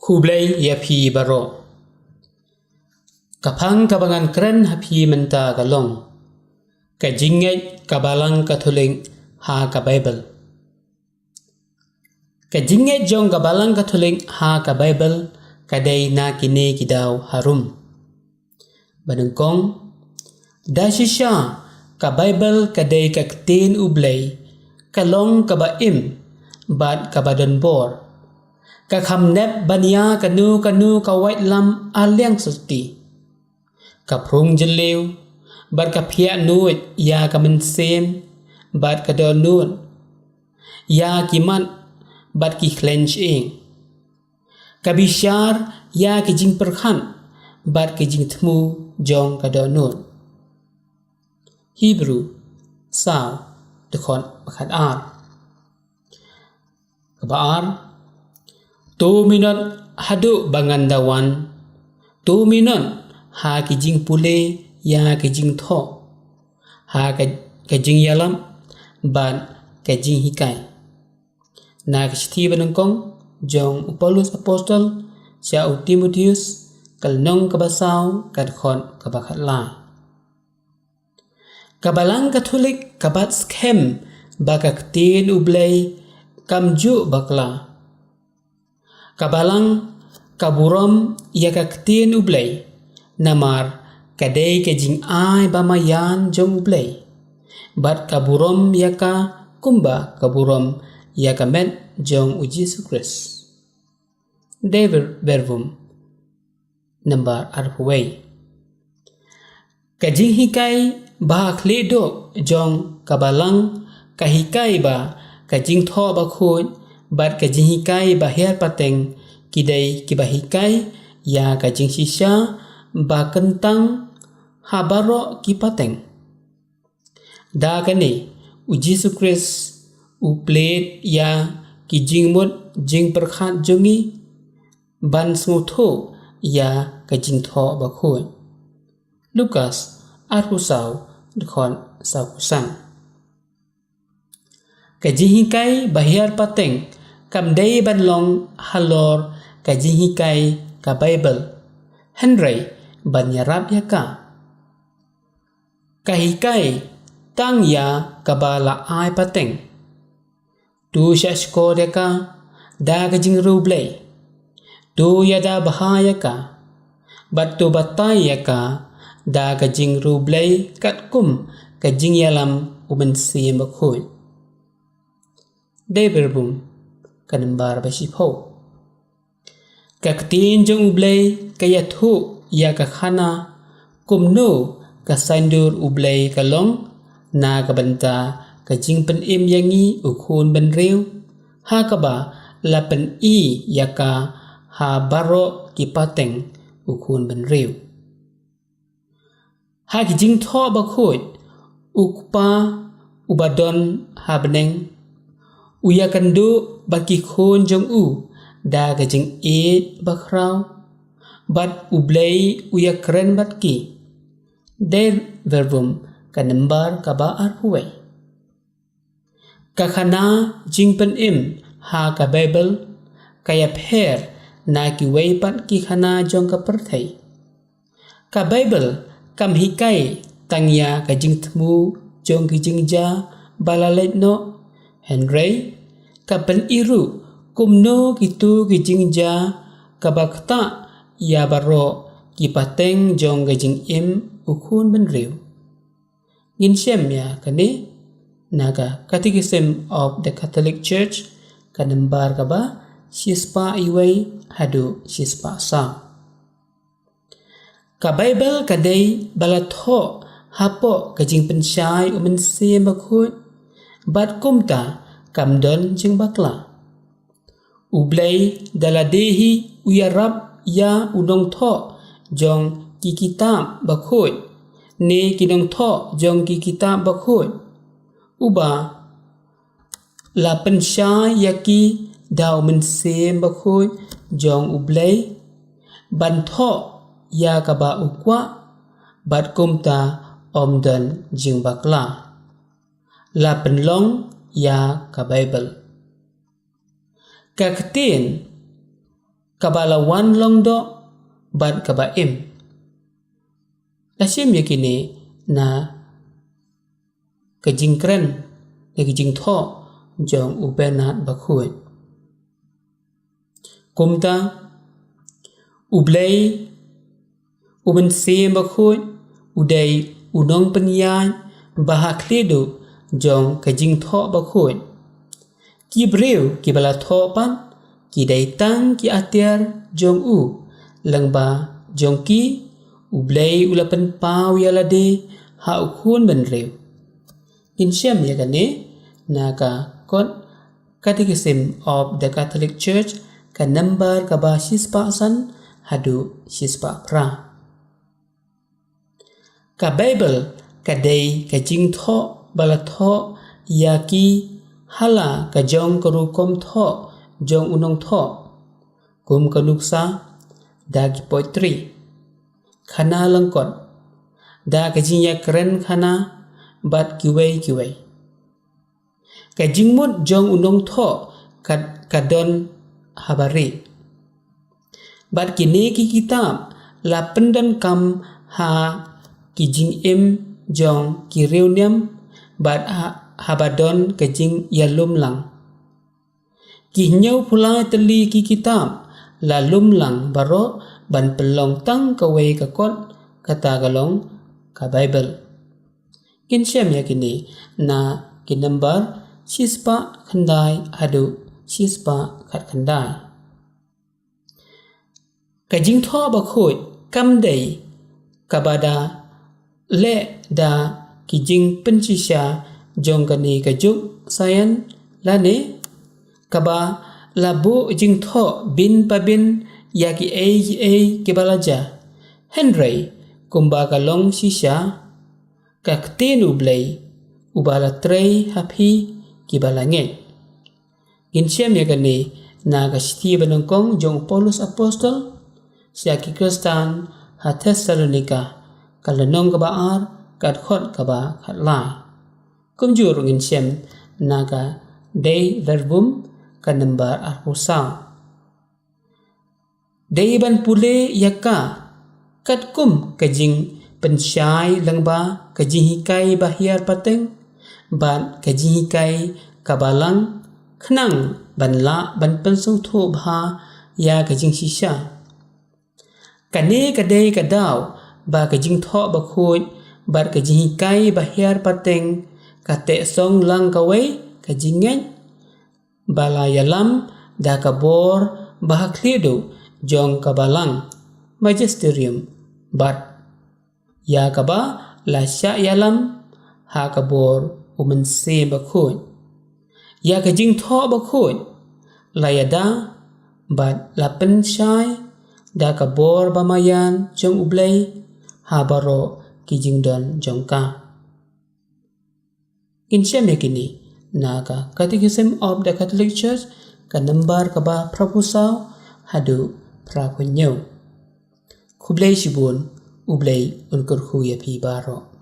Kublai ya pi baro. Kapang kabangan keren hapi menta kalong. Kajinget kabalang katuling ha ka Bible. Kajinget jong kabalang katuling ha ka Bible kadai na kini kidaw harum. Badengkong dasisya ka Bible kadai kaktin ublay kalong kabaim bad kabadon bor. Kakhamnep bania kanu kawait lam aliang susti. Kaprung jelew bad kapia nuit ya kamensem bad kadon nuit. Ya kimat bad ki clench ing. Kabishar ya kijing perkhan bad kijing temu jong kadon nuit. Hebrew saw dekon bakat ar. Kabaar 2 minit hadu bangandawan 2 minit ha kijing pule ya kijing tho ha kijing yalam ban kijing hikai na kishti banengkong jong Paulus apostol sia Timotius kalnong kabasaw kadkhon kabakat lai kabalang katolik kabat skem bakaktin ublay kamju bakla kabalang kaburom ya kaktin ublay namar kadai kejing ai bamayan jong ublay bat kaburom ya ka kumba kaburom ya ka met jong Yesus Kristus David verbum number arhuway kajing hikai bah kledo jong kabalang kahikai ba kajing tho ba khoi bat kajing hikai bahir pateng kidai kibahikai ya kajing shisha ba kentang habaro kipateng da kane Yesus Kristus uplet ya kijing mut jing perkhat jongi ban smutho ya kajing tho ba khoi Lukas arhusaw dekon sakusan kajing hikai bahir pateng kamdai banlong halor kajing hikai ka Bible Henry banyarap yaka kahikai tang ya kabala ai pateng tu shashko yaka da kajing rublay tu yada bahaya ka batu batai yaka da kajing rublay katkum kajing yalam ubensi bakhoy Deberbum kanembar basipo kaktin jong ublay kayathu ya kakhana kumno kasandur ublay kalong na kabanta kajing penim yangi ukhun benrew ha kaba lapen i yaka ha baro kipateng ukhun benrew ha kijing tho bakhoy ukpa ubadon ha beneng uyakandu baki khon jong u da kajing e bakraw bat ublay uyakren batki der verbum kanembar kaba arhuway kakhana jingpen im ha ka Bible kaya pher na kiway pat ki khana jong ka perthai ka Bible kam hikai tangya kajing tmu jong kijing ja balalet no Henry kapen iru kumno kitu kijing ja kabakta ya baro kipateng jong kajing im ukhun benrew ginsem ya kane naga Catechism of the Catholic Church kanembar kaba sispa iway hadu sispa sa ka Bible kadai balatho hapo kajing pensyai umensi bakhut bat kumta kamdon jing bakla ublay daladehi uyarab ya udong tho jong kikitab bakhut ne kinong tho jong kikitab bakhut uba la pensya yaki daw mensem bakhut jong ublay ban tho ya kaba ukwa bat kumta omdan jing bakla la penlong ya ka Bible kaktin kabalawan long do ban kaba im. Lasim yakini na kajing kren na kajing tho jong ubenat bakhuit. Kumta ublay uben sim bakhuit uday unong penyan bahaklidu jong kajing tho bakhuit. Ki breu ki bala tho pan ki day tang ki atiar jong u lang ba jong ki ublay ulapan pau yalade ha ukun ben reu. Insyam yakane naka kot Catechism of the Catholic Church ka number ka ba sispa san hadu sispa pra. Ka Bible ka day ka jing tho bala tho yaki hala ka jong karukom tho jong unong tho kum kanuksa dagi poetry khana langkot da ka jing yakren khana bat kiway ka jingmut jong unong tho kadon habari bat kini ki kitab la pendan kam ha ki jing im jong ki reuniam bat habadon ka jing yalum lang ki nyau pula teli ki kitab la lum lang baro ban pelong tang kaway ka kot kata galong ka Bible. Kinsyam yakini na kinambar sispa khandai hadu sispa khat khandai. Kajing tho bakhoy kam day kabada le da kijing pensisya jong kani kajuk sayan lane kaba labu jing tho bin pabin yaki ke balaja Henry kumba kalong sisya kaktin ublay ubala trey hapi kibalanget. Insyam yakani na kasiti banongkong jong Paulus Apostol siya ki Kristan ha Thessalonika kalanong kabaar kat khot kaba khat lai. Kumjur insyam naga day verbum kanambar arpusaw. Day ban pule yaka kat kum kajing pensyai langba kajing hikai bahiar pateng ban kajing hikai kabalang khnang ban la ban pensung tho bha ya kajing sisya kane kadai kadaw ba kajing tho bakhoi bar kajing hikai bahiar pateng kate song lang kawai kajing ngai bala yalam da kabor bahaklidu jong kabalang magisterium bat ya kaba la sya yalam ha kabor umense bakhoi ya kajing tho bakhoi la yada bat la pensyai da kabor bamayan jong ublay ha baro kijing don jong ka. Insyam yakini naga Catechism of the Catholic Church ka nambar kaba prapusaw hadu prapunyo kublay sibun ublay unkur huya pi baro.